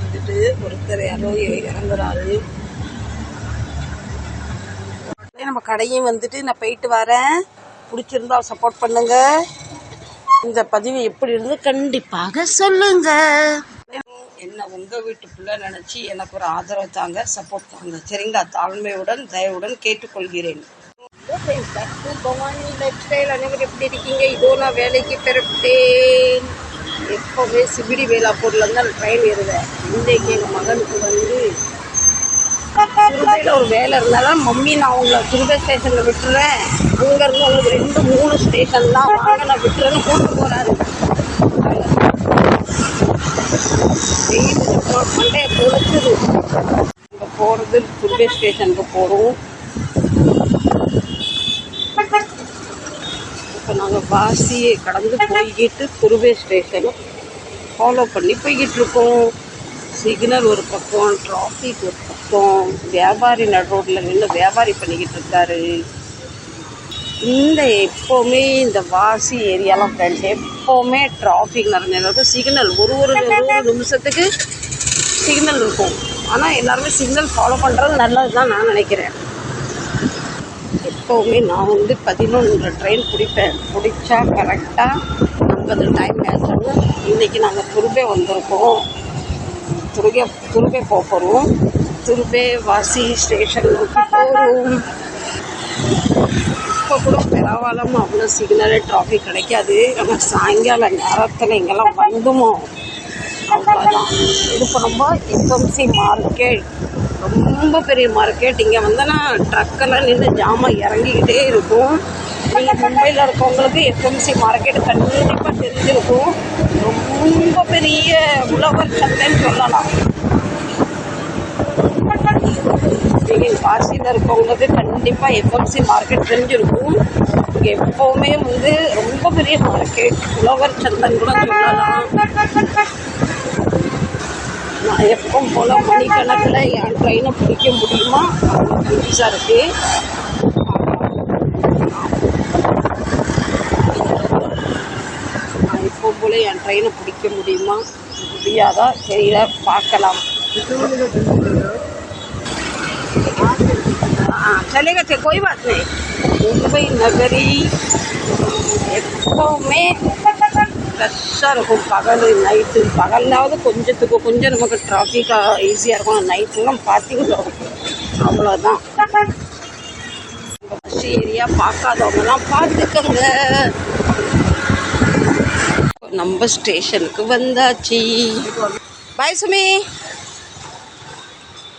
வந்துட்டு ஒருத்தர் யாரோ இறங்குறாரு. நம்ம கடையும் வந்துட்டு நான் போயிட்டு வரேன். பிடிச்சிருந்தா சப்போர்ட் பண்ணுங்க. இந்த பதிவு எப்படி இருந்து கண்டிப்பாக சொல்லுங்க. என்ன உங்க வீட்டு பிள்ளை நினைச்சு எனக்கு ஒரு ஆதரவு தாங்க, சப்போர்ட் தாங்க. சரிங்களா? தாழ்மையுடன் தயவுடன் கேட்டுக்கொள்கிறேன். அனைவரும் எப்படி இருக்கீங்க? இதோ நான் வேலைக்கு பெறப்பட்டேன். எப்போவுமே சிபிடி வேலாப்பூர்ல இருந்தால் ட்ரெயின் ஏறுவேன். இன்றைக்கு எங்கள் மகனுக்கு வந்து துருவையில் ஒரு வேலை இருந்தாலும் மம்மி நான் உங்களை துருவை ஸ்டேஷனில் விட்டுறேன், அங்கேருந்து உங்களுக்கு 2-3 ஸ்டேஷன் தான் வாங்க நான் விட்டுறேன்னு கூப்பிட்டு போகிறாரு. வெயில் மண்டே பொழுத்துது. அங்கே போகிறது துருவை ஸ்டேஷனுக்கு போகிறோம். இப்போ நாங்கள் வாசியை கடந்து போய்கிட்டு துருவை ஸ்டேஷன் ஃபாலோ பண்ணி போய்கிட்டு இருக்கோம். சிக்னல் ஒரு பக்கம், டிராஃபிக் ஒரு பக்கம், வியாபாரி நடு ரோட்டில் நின்று வியாபாரி பண்ணிக்கிட்டு இருக்காரு. எப்போவுமே இந்த வாசி ஏரியாலாம் ஃப்ரெண்ட் எப்போவுமே டிராஃபிக் நிறைஞ்ச இருக்கும். சிக்னல் ஒரு நிமிஷத்துக்கு சிக்னல் இருக்கும். ஆனால் எல்லாருமே சிக்னல் ஃபாலோ பண்ணுறது நல்லது தான் நான் நினைக்கிறேன். எப்போவுமே நான் வந்து 11 ட்ரெயின் பிடிச்சா கரெக்டாக 50 டைம் ஆகணும். இன்றைக்கி நாங்கள் துருவே வந்திருக்கோம். துருவே போகிறோம். துருவே வாசி ஸ்டேஷன் போகிறோம். இப்போ கூட பரவாயில்லாமல் அவ்வளோ சிக்னலே டிராஃபிக் கிடைக்காது. ஆனால் சாயங்கால நேரத்தில் இங்கெல்லாம் வந்துமோ அவ்வளோதான். இது பண்ணும்போது எஃப்எம்சி மார்க்கெட் ரொம்ப பெரிய மார்க்கெட். இங்கே வந்தோன்னா ட்ரக்கெல்லாம் நின்று ஜாமான் இறங்கிக்கிட்டே இருக்கும். நீங்கள் மும்பையில் இருக்கவங்களுக்கு எஃப்எம்சி மார்க்கெட் கண்டிப்பாக தெரிஞ்சிருக்கும். ரொம்ப பெரிய உழவர் சந்தைன்னு சொல்லலாம். நீங்கள் காசியில் இருக்கவங்களுக்கு கண்டிப்பாக எஃப்எம்சி மார்க்கெட் தெரிஞ்சிருக்கும். இங்கே எப்போவுமே வந்து ரொம்ப பெரிய மார்க்கெட், உழவர் சந்தைன்னு கூட சொல்லலாம். நான் எப்பவும் போல் மணிக்கணக்கில் என் ட்ரெயினை பிடிக்க முடியுமா அவ்வளோ கன்ஃபியூஸாக இருக்குது. நான் எப்போ போல் என் ட்ரெயினை பிடிக்க முடியாதா தெரியல, பார்க்கலாம். चलेगा थे कोई बात नहीं. मुंबई नगरी எப்போவுமே ஃப்ரெஷ்ஷாக இருக்கும். நைட்டு பகல்னாவது கொஞ்சம் நமக்கு டிராஃபிக்காக ஈஸியாக இருக்கும். நைட்டுலாம் பார்த்திங்களோ அவ்வளோதான். பஸ் ஏரியா பார்க்காதவங்கலாம் பார்த்துக்கங்க. நம்ம ஸ்டேஷனுக்கு வந்தாச்சு. பாய் சுமி.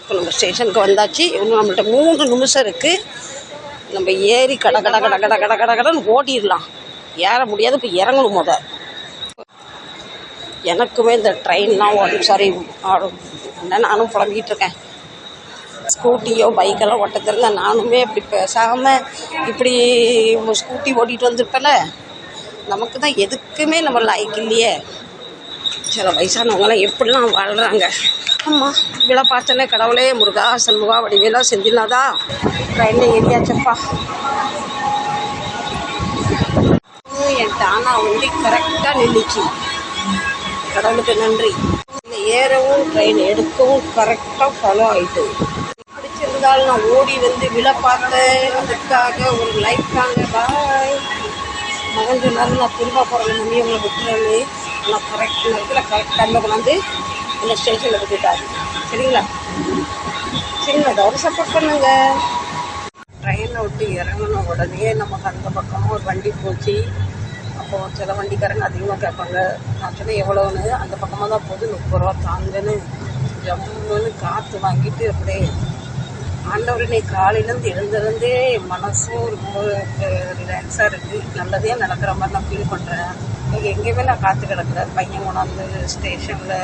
இப்போ நம்ம ஸ்டேஷனுக்கு வந்தாச்சு. இன்னும் நம்மள்ட்ட 3 நிமிஷம் இருக்குது. நம்ம ஏறி கடன்னு ஓடிடலாம். ஏற முடியாது, இப்போ இறங்கணும். எனக்குமே இந்த ட்ரெயின்லாம் நானும் புலம்பிக்கிட்டு இருக்கேன். ஸ்கூட்டியோ பைக்கெல்லாம் ஓட்ட தெரிஞ்சா நானுமே இப்படி பேசாமல் இப்படி ஸ்கூட்டி ஓட்டிகிட்டு வந்திருப்பேன்ல. நமக்கு தான் எதுக்குமே நம்ம லாய்க்கு இல்லையே. சில வயசானவங்களாம் எப்படிலாம் வாழ்கிறாங்க. ஆமாம், விழா பார்த்தனே கடவுளே முருகா சண்முகா வடிவேலா செந்திலாதா. ட்ரெயினில் ஏறியாச்சப்பா. என் டானா வந்து கரெக்டாக நின்றுச்சு. கடவுளுக்கு நன்றி. ஏறவும் ட்ரெயின் எடுக்கவும் கரெக்டாக ஃபாலோ ஆகிட்டு. பிடிச்சிருந்தாலும் நான் ஓடி வந்து விழா பார்த்தேன். அதுக்காக ஒரு லைஃப் தாங்க. பாய். மகன் சொன்னாலும் நான் திரும்ப போகிறேன் மம்மி உங்களை விட்டுறேன்னு. ஆனால் கரெக்ட் நேரத்தில் கரெக்ட் டைமில் கொண்டாந்து இந்த ஸ்டேஷனில் விட்டுட்டாரு. சரிங்களா? ஒரு சப்போர்ட் பண்ணுங்க. ட்ரெயினை விட்டு இறங்கின உடனே நமக்கு அந்த பக்கமும் ஒரு வண்டி போச்சு. அப்போது சில வண்டிக்காரங்க அதிகமாக கேட்பாங்க. நான் சொன்னேன் எவ்வளோன்னு. அந்த பக்கமாக தான் போகுது, 30 ரூபா தாங்கன்னு ஜம்முன்னு காற்று வாங்கிட்டு அப்படியே ஆண்டவரே காலையிலேருந்து எழுந்திருந்தே மனசும் ரொம்ப ரிலாக்ஸாக இருக்குது. நல்லதே நடக்கிற மாதிரி நான் ஃபீல் பண்ணுறேன். இங்கே எங்கேயுமே நான் காற்று கிடக்கிறேன். பையன் கொண்டாந்து ஸ்டேஷனில்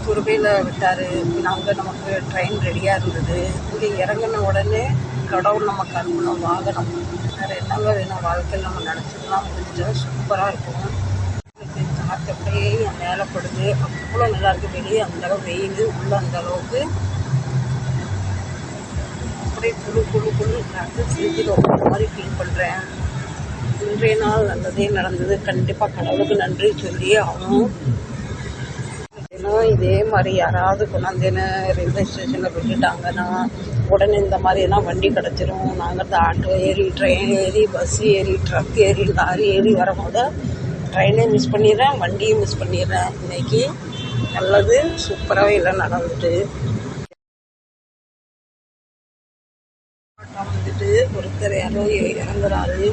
துருவையில் விட்டார். நாங்கள் நமக்கு ட்ரெயின் ரெடியாக இருந்தது. இங்கே இறங்கின உடனே கடவுள் நமக்கு அனுப்பணும் வாகனம். வேறு என்னங்க வேணும் வாழ்க்கையில் நம்ம நினச்சதுலாம் முடிஞ்சா சூப்பராக இருக்கும். காற்று அப்படியே என் மேலே படுது. அவ்வளோ நல்லாயிருக்கு. வெளியே அந்தளவு வெயில், உள்ள அந்தளவுக்கு அப்படியே குழு காற்று செஞ்சில் ஒவ்வொரு மாதிரி ஃபீல் பண்ணுறேன். இன்றைய நாள் நல்லதே நடந்தது. கண்டிப்பாக கடவுளுக்கு நன்றி சொல்லியே ஆகணும். இதே மாதிரி யாராவது கொண்டாந்தேன்னு ரயில்வே ஸ்டேஷனில் விட்டுட்டாங்கன்னா உடனே இந்த மாதிரியெல்லாம் வண்டி கிடச்சிரும். நாங்கள் இந்த ஆட்டோ ஏறி, ட்ரெயின் ஏறி, பஸ் ஏறி, ட்ரக் ஏறி, லாரி ஏறி வரும்போது ட்ரெயினே மிஸ் பண்ணிடுறேன், வண்டியும் மிஸ் பண்ணிடுறேன். இன்னைக்கு நல்லது, சூப்பராகவே எல்லாம் நடந்துட்டு வந்துட்டு ஒருத்தர் யாரோ இறங்குறாரு.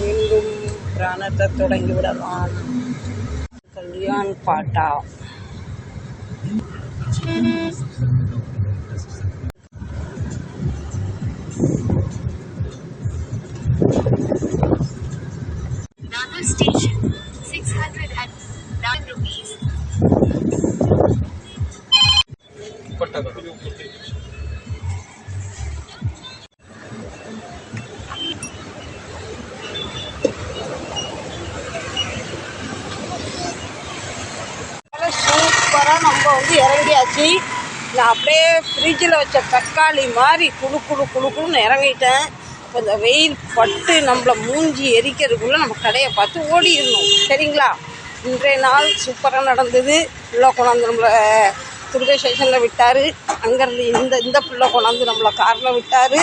மீண்டும் பிராணத்தை தொடங்கி விடலாம். கல்யாண் பாட்டா station 609 rupees. சூப்பராக நம்ம வந்து இறங்கியாச்சு. நான் அப்படியே ஃப்ரிட்ஜில் வச்ச தக்காளி மாதிரி குழு குழுன்னு இறங்கிட்டேன். இப்போ இந்த வெயில் பட்டு நம்மளை மூஞ்சி எரிக்கிறதுக்குள்ளே நம்ம கடையை பார்த்து ஓடிடணும். சரிங்களா? இன்றைய நாள் சூப்பராக நடந்தது. பிள்ளை கொண்டாந்து நம்மளை ரயில்வே ஸ்டேஷனில் விட்டார். அங்கேருந்து இந்த பிள்ளை கொண்டாந்து நம்மளை காரில் விட்டார்.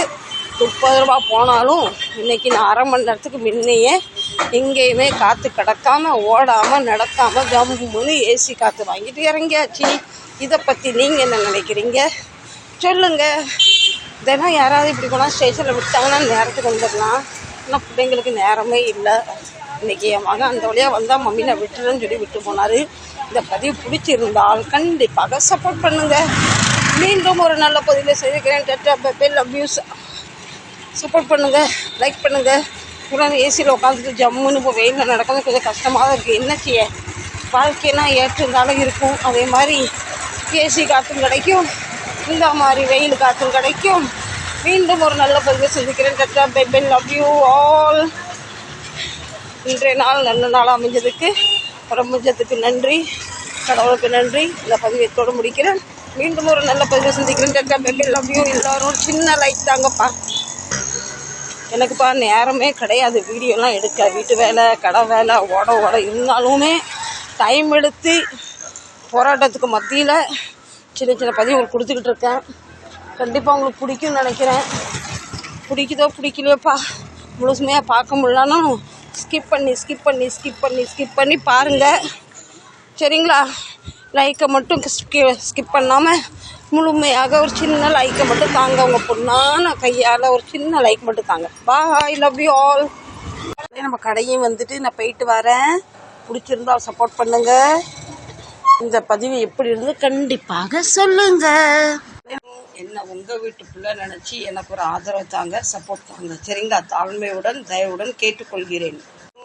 30 ரூபா போனாலும் இன்றைக்கி நான் அரை மணி நேரத்துக்கு முன்னையே எங்கேயுமே காற்று கிடக்காமல், ஓடாமல், நடக்காமல் ஜம்முன்னு ஏசி காற்று வாங்கிட்டு இறங்கியாச்சு. இதை பற்றி நீங்கள் என்ன நினைக்கிறீங்க சொல்லுங்கள். தினம் யாராவது இப்படி போனால் ஸ்டேஷனில் விட்டாங்கன்னா நேரத்துக்கு வந்துடலாம். ஆனால் பிள்ளைங்களுக்கு நேரமே இல்லை. இன்றைக்கி என் மகன் அந்த வழியாக வந்தால் மம்மி நான் விட்டுறேன்னு சொல்லி விட்டு போனார். இந்த பதிவு பிடிச்சிருந்தால் கண்டிப்பாக சப்போர்ட் பண்ணுங்கள். மீண்டும் ஒரு நல்ல பதிவில் செய்திருக்கிறேன். பெல் அப்யூஸ் சப்போர்ட் பண்ணுங்கள், லைக் பண்ணுங்கள். இவ்வளோ ஏசியில் உட்காந்துட்டு ஜம்முன்னு இப்போ வெயிலில் நடக்கிறது கொஞ்சம் கஷ்டமாக தான் இருக்குது. என்ன செய்ய, வாழ்க்கைனா ஏற்றுந்தாலும் இருக்கும். அதே மாதிரி ஏசி காற்றும் கிடைக்கும், இந்த மாதிரி வெயில் காற்றும் கிடைக்கும். மீண்டும் ஒரு நல்ல பதிவை சந்திக்கிறேன். Tata bye bye, love you all. இன்றைய நாள் நல்ல நாளாக அமைஞ்சதுக்கு பிரபஞ்சத்துக்கு நன்றி, கடவுளுக்கு நன்றி. இந்த பதிவை எத்தோடு முடிக்கிறேன். மீண்டும் ஒரு நல்ல பதிவை சந்திக்கிறேன். Tata bye bye, love you. எல்லோரும் சின்ன லைக் தாங்கப்பா. எனக்குப்பா நேரமே கிடையாது வீடியோலாம் எடுக்க. வீட்டு வேலை, கடை வேலை, ஓட இருந்தாலுமே டைம் எடுத்து போராட்டத்துக்கு மத்தியில் சின்ன பதிவுகள் கொடுத்துக்கிட்டு இருக்கேன். கண்டிப்பாக உங்களுக்கு பிடிக்கும்னு நினைக்கிறேன். பிடிக்குதோ பிடிக்கலையோப்பா, முழுசுமையாக பார்க்க முடியலனாலும் ஸ்கிப் பண்ணி பாருங்கள். சரிங்களா? லைக்கை மட்டும் ஸ்கிப் பண்ணாமல் முழுமையாக ஒரு சின்ன லைக்கை மட்டும் தாங்க. உங்கள் பொண்ணான கையால் ஒரு சின்ன லைக் மட்டும் தாங்க. பாய், லவ் யூ ஆல். நம்ம கடையும் வந்துட்டு நான் போயிட்டு வரேன். பிடிச்சிருந்தா சப்போர்ட் பண்ணுங்கள். இந்த பதிவு எப்படி இருந்து கண்டிப்பாக சொல்லுங்கள். என்ன உங்கள் வீட்டு பிள்ளை நினச்சி எனக்கு ஒரு ஆதரவு தாங்க, சப்போர்ட் தாங்க. சரிங்களா? தாழ்மையுடன் தயவுடன் கேட்டுக்கொள்கிறேன்.